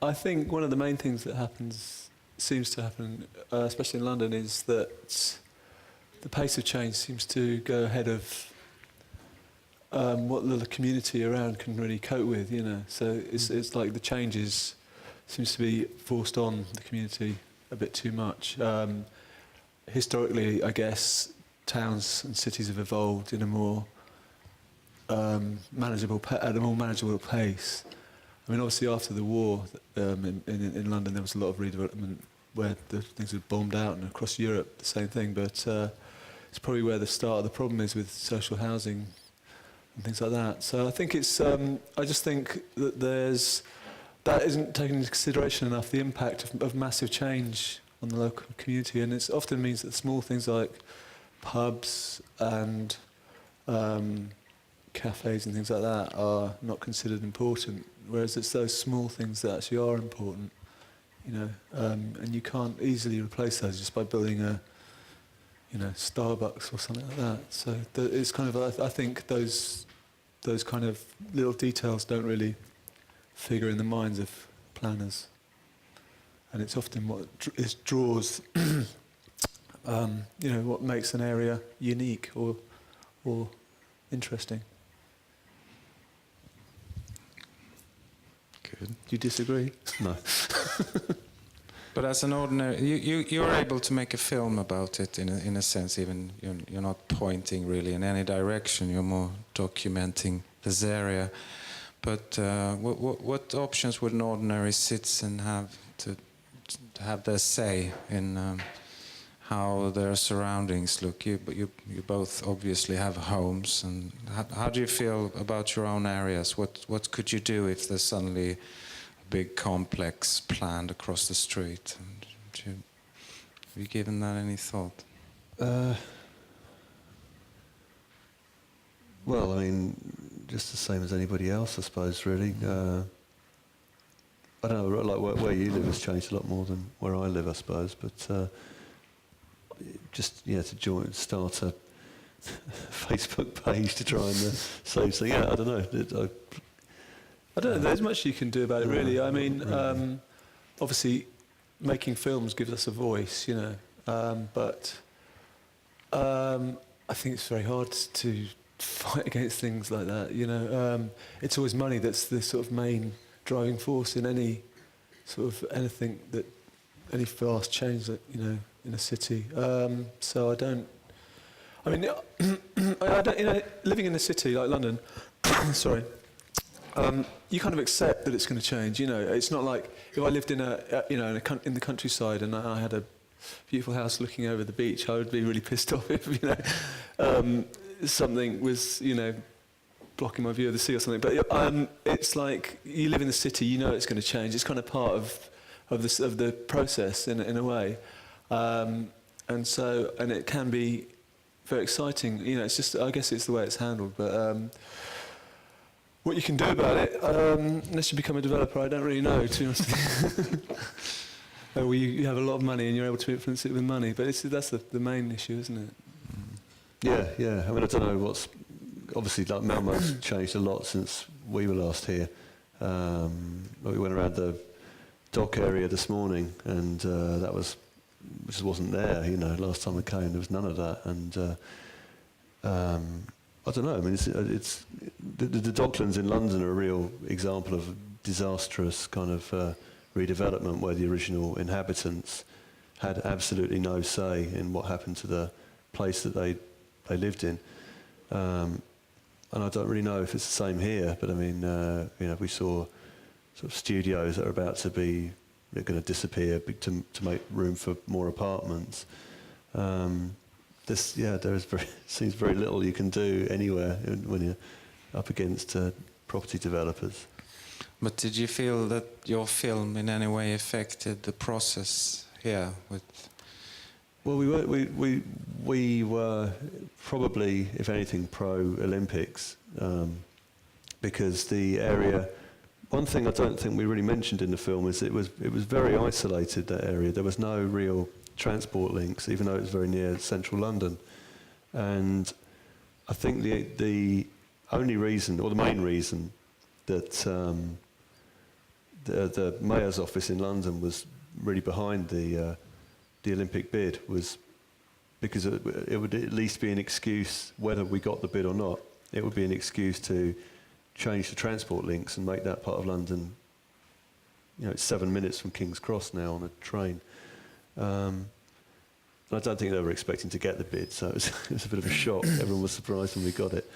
I think one of the main things that seems to happen, especially in London, is that the pace of change seems to go ahead of what the community around can really cope with, you know. So it's like the changes seems to be forced on the community a bit too much. Historically, I guess, towns and cities have evolved in a more at a more manageable pace. I mean, obviously after the war in London there was a lot of redevelopment where the things were bombed out, and across Europe the same thing, but it's probably where the start of the problem is with social housing and things like that. So I think it's, I just think that that isn't taken into consideration enough, the impact of massive change on the local community, and it often means that small things like pubs and cafes and things like that are not considered important, whereas it's those small things that actually are important, you know, and you can't easily replace those just by building a, you know, Starbucks or something like that. So it's kind of, I think those kind of little details don't really figure in the minds of planners, and it's often what draws, you know, what makes an area unique or interesting. Good. Do you disagree? No. But as an ordinary, you're able to make a film about it in a sense. Even you're not pointing really in any direction. You're more documenting this area. But what options would an ordinary citizen have to have their say in how their surroundings look? You both obviously have homes, and how do you feel about your own areas? What could you do if there's suddenly a big complex planned across the street? And have you given that any thought? Well, I mean, just the same as anybody else, I suppose, really. I don't know, like where you live has changed a lot more than where I live, I suppose, but just, yeah, to start a Facebook page to try and save something. Yeah, I don't know. I don't know, there's much you can do about it, really. I mean, obviously, making films gives us a voice, you know, but I think it's very hard to fight against things like that, you know. It's always money that's the sort of main driving force in any sort of any fast change that, you know, in a city. So I don't, you know, living in a city like London, sorry, you kind of accept that it's going to change, you know. It's not like if I lived in in the countryside and I had a beautiful house looking over the beach, I would be really pissed off if, you know, something was, you know, blocking my view of the sea or something. But it's like you live in the city, you know it's going to change. It's kind of part of the process in a way, and it can be very exciting. You know, it's just, I guess it's the way it's handled. But what you can do about it, unless you become a developer, I don't really know, to be honest. Well, you have a lot of money and you're able to influence it with money, but that's the main issue, isn't it? Yeah. I mean, I don't know what's... Obviously, like, Malmo's changed a lot since we were last here. We went around the dock area this morning, and that just wasn't there, you know. Last time I came, there was none of that, and I don't know. I mean, it's the Docklands in London are a real example of disastrous kind of redevelopment, where the original inhabitants had absolutely no say in what happened to the place that they lived in. And I don't really know if it's the same here, but I mean, you know, we saw sort of studios that are about to be, they're going to disappear to make room for more apartments. Seems very little you can do anywhere when you're up against property developers. But did you feel that your film in any way affected the process here with? Well, we were probably, if anything, pro-Olympics, because the area. One thing I don't think we really mentioned in the film is it was very isolated, that area. There was no real transport links, even though it was very near central London. And I think the only reason, or the main reason, that the mayor's office in London was really behind the Olympic bid, was because it would at least be an excuse, whether we got the bid or not, it would be an excuse to change the transport links and make that part of London, you know, it's 7 minutes from King's Cross now on a train. I don't think they were expecting to get the bid, so it was a bit of a shock. Everyone was surprised when we got it.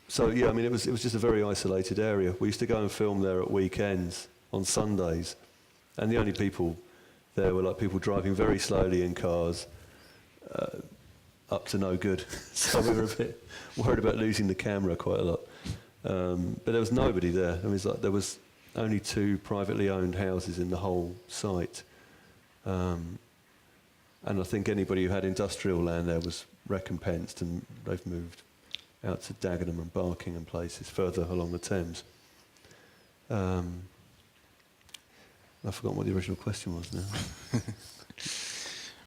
So yeah, I mean, it was just a very isolated area. We used to go and film there at weekends on Sundays, and the only people there were like people driving very slowly in cars, up to no good. So we were a bit worried about losing the camera quite a lot. But there was nobody there. I mean, it's like there was only 2 privately owned houses in the whole site. And I think anybody who had industrial land there was recompensed, and they've moved out to Dagenham and Barking and places further along the Thames. I've forgotten what the original question was now.